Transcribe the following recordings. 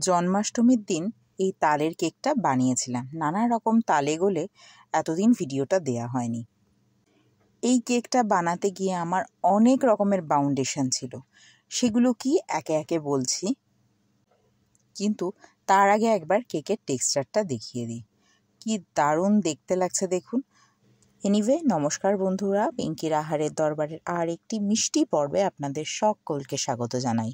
জন্মাষ্টমীর দিন এই তালের কেকটা বানিয়েছিলাম। নানা রকম তালে গোলে এতদিন ভিডিওটা দেয়া হয়নি। এই কেকটা বানাতে গিয়ে আমার অনেক রকমের বাউন্ডেশন ছিল, সেগুলো কি একে একে বলছি, কিন্তু তার আগে একবার কেকের টেক্সচারটা দেখিয়ে দিই। কি দারুণ দেখতে লাগছে দেখুন। এনিওয়ে, নমস্কার বন্ধুরা, পিঙ্কির আহারের দরবারের আর একটি মিষ্টি পর্বে আপনাদের সকলকে স্বাগত জানাই।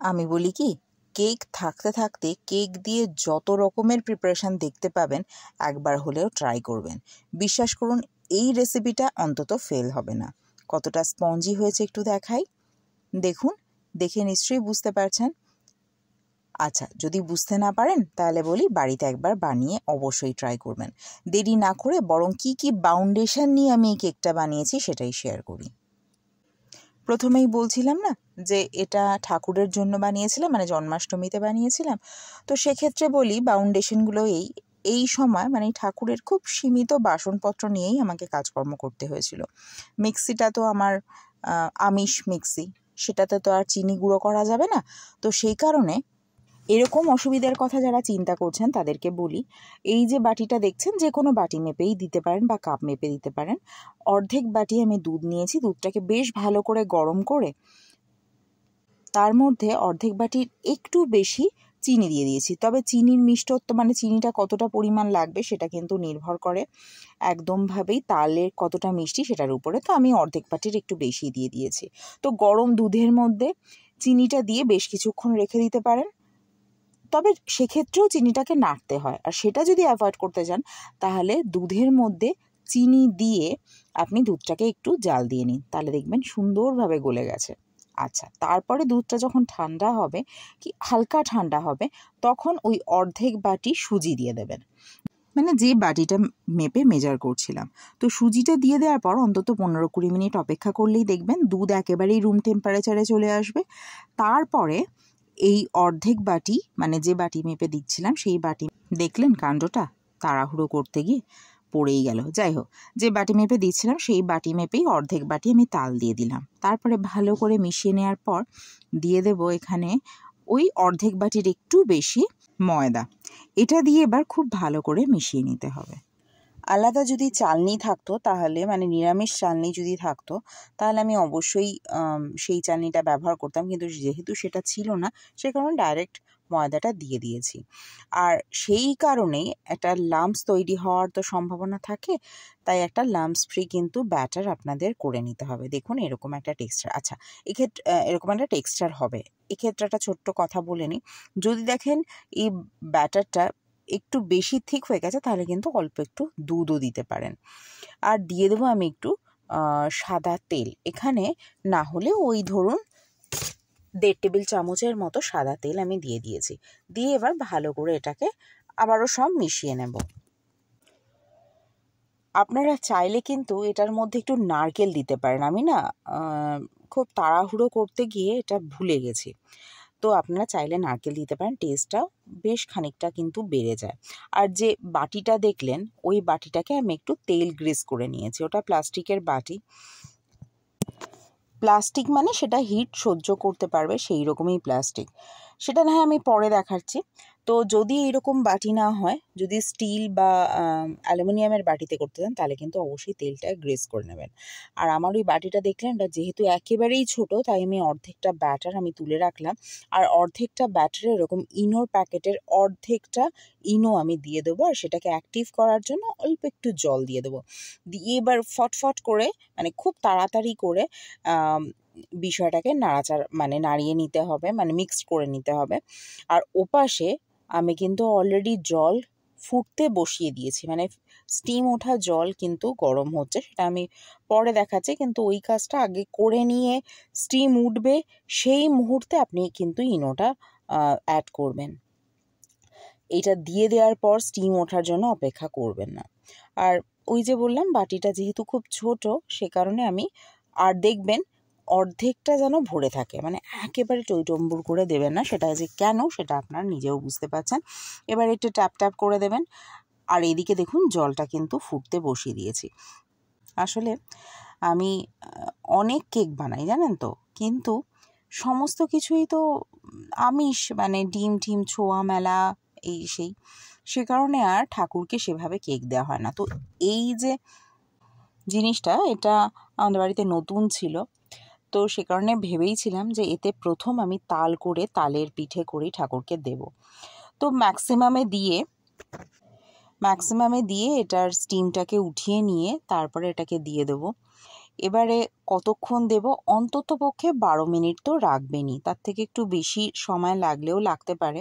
আমি বলি কি, কেক থাকতে থাকতে কেক দিয়ে যত রকমের প্রিপারেশান দেখতে পাবেন একবার হলেও ট্রাই করবেন। বিশ্বাস করুন, এই রেসিপিটা অন্তত ফেল হবে না। কতটা স্পঞ্জি হয়েছে একটু দেখাই, দেখুন। দেখে নিশ্চয়ই বুঝতে পারছেন। আচ্ছা, যদি বুঝতে না পারেন তাহলে বলি, বাড়িতে একবার বানিয়ে অবশ্যই ট্রাই করবেন। দেরি না করে বরং কি কি বাউন্ডেশন নিয়ে আমি এই কেকটা বানিয়েছি সেটাই শেয়ার করি। প্রথমেই বলছিলাম না যে এটা ঠাকুরের জন্য বানিয়েছিলাম, মানে জন্মাষ্টমীতে বানিয়েছিলাম। তো সেক্ষেত্রে বলি, বাউন্ডেশনগুলো এই সময় মানে ঠাকুরের খুব সীমিত বাসনপত্র নিয়েই আমাকে কাজকর্ম করতে হয়েছিল। মিক্সিটা তো আমার আমিষ মিক্সি, সেটাতে তো আর চিনি গুঁড়ো করা যাবে না। তো সেই কারণে এরকম অসুবিধার কথা যারা চিন্তা করছেন তাদেরকে বলি, এই যে বাটিটা দেখছেন, যে কোনো বাটি মেপেই দিতে পারেন বা কাপ মেপে দিতে পারেন। অর্ধেক বাটি আমি দুধ নিয়েছি। দুধটাকে বেশ ভালো করে গরম করে তার মধ্যে অর্ধেক বাটির একটু বেশি চিনি দিয়ে দিয়েছি। তবে চিনির মিষ্টত্ব, মানে চিনিটা কতটা পরিমাণ লাগবে সেটা কিন্তু নির্ভর করে একদমভাবেই তালের কতটা মিষ্টি সেটার উপরে। তো আমি অর্ধেক বাটির একটু বেশি দিয়ে দিয়েছি। তো গরম দুধের মধ্যে চিনিটা দিয়ে বেশ কিছুক্ষণ রেখে দিতে পারেন। তবে সেক্ষেত্রেও চিনিটাকে নাড়তে হয়, আর সেটা যদি অ্যাভয়েড করতে চান তাহলে দুধের মধ্যে চিনি দিয়ে আপনি দুধটাকে একটু জাল দিয়ে নিন, তাহলে দেখবেন সুন্দরভাবে গলে গেছে। আচ্ছা, তারপরে দুধটা যখন ঠান্ডা হবে, কি হালকা ঠান্ডা হবে, তখন ওই অর্ধেক বাটি সুজি দিয়ে দেবেন, মানে যে বাটিটা মেপে মেজার করছিলাম। তো সুজিটা দিয়ে দেওয়ার পর অন্তত 15-20 মিনিট অপেক্ষা করলেই দেখবেন দুধ একেবারেই রুম টেম্পারেচারে চলে আসবে। তারপরে এই অর্ধেক বাটি, মানে যে বাটি মেপে দিচ্ছিলাম সেই বাটি, দেখলেন কাণ্ডটা, তাড়াহুড়ো করতে গিয়ে পড়েই গেল। যাই হোক, যে বাটি মেপে দিচ্ছিলাম সেই বাটি মেপেই অর্ধেক বাটি আমি তাল দিয়ে দিলাম। তারপরে ভালো করে মিশিয়ে নেওয়ার পর দিয়ে দেব এখানে ওই অর্ধেক বাটির একটু বেশি ময়দা। এটা দিয়ে এবার খুব ভালো করে মিশিয়ে নিতে হবে। আলাদা যদি চালনি থাকতো তাহলে, মানে নিরামিষ চালনি যদি থাকতো তাহলে আমি অবশ্যই সেই চালনিটা ব্যবহার করতাম, কিন্তু যেহেতু সেটা ছিল না সে কারণে ডাইরেক্ট ময়দাটা দিয়ে দিয়েছি। আর সেই কারণেই একটা লাম্পস তৈরি হওয়ার তো সম্ভাবনা থাকে, তাই একটা লাম্পস ফ্রি কিন্তু ব্যাটার আপনাদের করে নিতে হবে। দেখুন এরকম একটা টেক্সচার। আচ্ছা, এক্ষেত্রে এরকম একটা টেক্সচার হবে। এক্ষেত্রে একটা ছোট্ট কথা বলে নিই, যদি দেখেন এই ব্যাটারটা একটু বেশি থিক হয়ে গেছে তাহলে কিন্তু অল্প একটু দুধও দিতে পারেন। আর দিয়ে দেবো আমি একটু সাদা তেল। এখানে না হলে ওই ধরুন 1.5 টেবিল চামচের মতো সাদা তেল আমি দিয়ে দিয়েছি। দিয়ে এবার ভালো করে এটাকে আবারও সব মিশিয়ে নেব। আপনারা চাইলে কিন্তু এটার মধ্যে একটু নারকেল দিতে পারেন। আমি না খুব তাড়াহুড়ো করতে গিয়ে এটা ভুলে গেছি। তো আপনারা চাইলে নারকেল দিতে পারেন, টেস্টটাও বেশ খানিকটা কিন্তু বেড়ে যায়। আর যে বাটিটা দেখলেন, ওই বাটিটাকে আমি একটু তেল গ্রিস করে নিয়েছি। ওটা প্লাস্টিকের বাটি। প্লাস্টিক মানে সেটা হিট সহ্য করতে পারবে সেই রকমই প্লাস্টিক। সেটা না হয় আমি পরে দেখাচ্ছি। তো যদি এইরকম বাটি না হয়, যদি স্টিল বা অ্যালুমিনিয়ামের বাটিতে করতে চান তাহলে কিন্তু অবশ্যই তেলটা গ্রেস করে নেবেন। আর আমার ওই বাটিটা দেখলেন, এটা যেহেতু একেবারেই ছোট তাই আমি অর্ধেকটা ব্যাটার আমি তুলে রাখলাম, আর অর্ধেকটা ব্যাটারে এরকম ইনোর প্যাকেটের অর্ধেকটা ইনো আমি দিয়ে দেবো, আর সেটাকে অ্যাক্টিভ করার জন্য অল্প একটু জল দিয়ে দেবো। দিয়ে এবার ফটফট করে, মানে খুব তাড়াতাড়ি করে বিষয়টাকে নাড়িয়ে নিতে হবে, মানে মিক্সড করে নিতে হবে। আর ওপাশে আমি কিন্তু অলরেডি জল ফুটতে বসিয়ে দিয়েছি, মানে স্টিম ওঠা জল কিন্তু গরম হচ্ছে, সেটা আমি পরে দেখাচ্ছি। কিন্তু ওই কাজটা আগে করে নিয়ে স্টিম উঠবে সেই মুহূর্তে আপনি কিন্তু ইনোটা অ্যাড করবেন। এটা দিয়ে দেওয়ার পর স্টিম ওঠার জন্য অপেক্ষা করবেন না। আর ওই যে বললাম বাটিটা যেহেতু খুব ছোট সে কারণে আমি, আর দেখবেন অর্ধেকটা যেন ভরে থাকে, মানে একেবারে টইটম্বুর করে দেবেন না। সেটা যে কেন সেটা আপনারা নিজেও বুঝতে পারছেন। এবার একটু ট্যাপ ট্যাপ করে দেবেন। আর এদিকে দেখুন জলটা কিন্তু ফুটতে বসিয়ে দিয়েছি। আসলে আমি অনেক কেক বানাই জানেন তো, কিন্তু সমস্ত কিছুই তো আমিষ, মানে ডিম টিম ছোঁয়া মেলা এই সেই, সে কারণে আর ঠাকুরকে সেভাবে কেক দেওয়া হয় না। তো এই যে জিনিসটা, এটা আমাদের বাড়িতে নতুন ছিল, তো সে কারণে ভেবেইছিলাম যে এতে প্রথম আমি তালের পিঠে করেই ঠাকুরকে দেব। তো ম্যাক্সিমামে দিয়ে এটার স্টিমটাকে উঠিয়ে নিয়ে তারপরে এটাকে দিয়ে দেবো। এবারে কতক্ষণ দেব, অন্তত পক্ষে 12 মিনিট তো রাখবেনই, তার থেকে একটু বেশি সময় লাগলেও লাগতে পারে।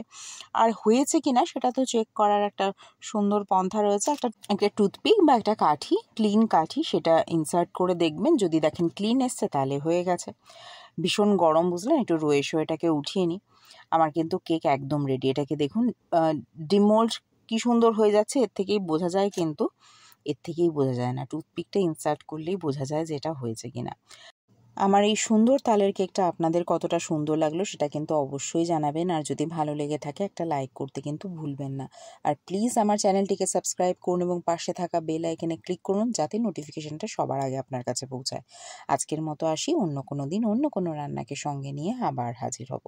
আর হয়েছে কিনা সেটা তো চেক করার একটা সুন্দর পন্থা রয়েছে, একটা টুথপিক বা একটা কাঠি, ক্লিন কাঠি, সেটা ইনসার্ট করে দেখবেন, যদি দেখেন ক্লিন এসছে তাহলে হয়ে গেছে। ভীষণ গরম বুঝলেন, একটু রয়ে এটাকে উঠিয়ে নিই। আমার কিন্তু কেক একদম রেডি। এটাকে দেখুন, ডিমোল্ড কি সুন্দর হয়ে যাচ্ছে, এর থেকেই বোঝা যায় না, টুথপিকটা ইনসার্ট করলেই বোঝা যায় যে এটা হয়েছে কিনা। আমার এই সুন্দর তালের কেকটা আপনাদের কতটা সুন্দর লাগলো সেটা কিন্তু অবশ্যই জানাবেন, আর যদি ভালো লেগে থাকে একটা লাইক করতে কিন্তু ভুলবেন না। আর প্লিজ আমার চ্যানেলটিকে সাবস্ক্রাইব করুন এবং পাশে থাকা বেল আইকনে ক্লিক করুন, যাতে নোটিফিকেশনটা সবার আগে আপনার কাছে পৌঁছায়। আজকের মতো আসি, অন্য কোনো দিন অন্য কোনো রান্নাকে সঙ্গে নিয়ে আবার হাজির হব।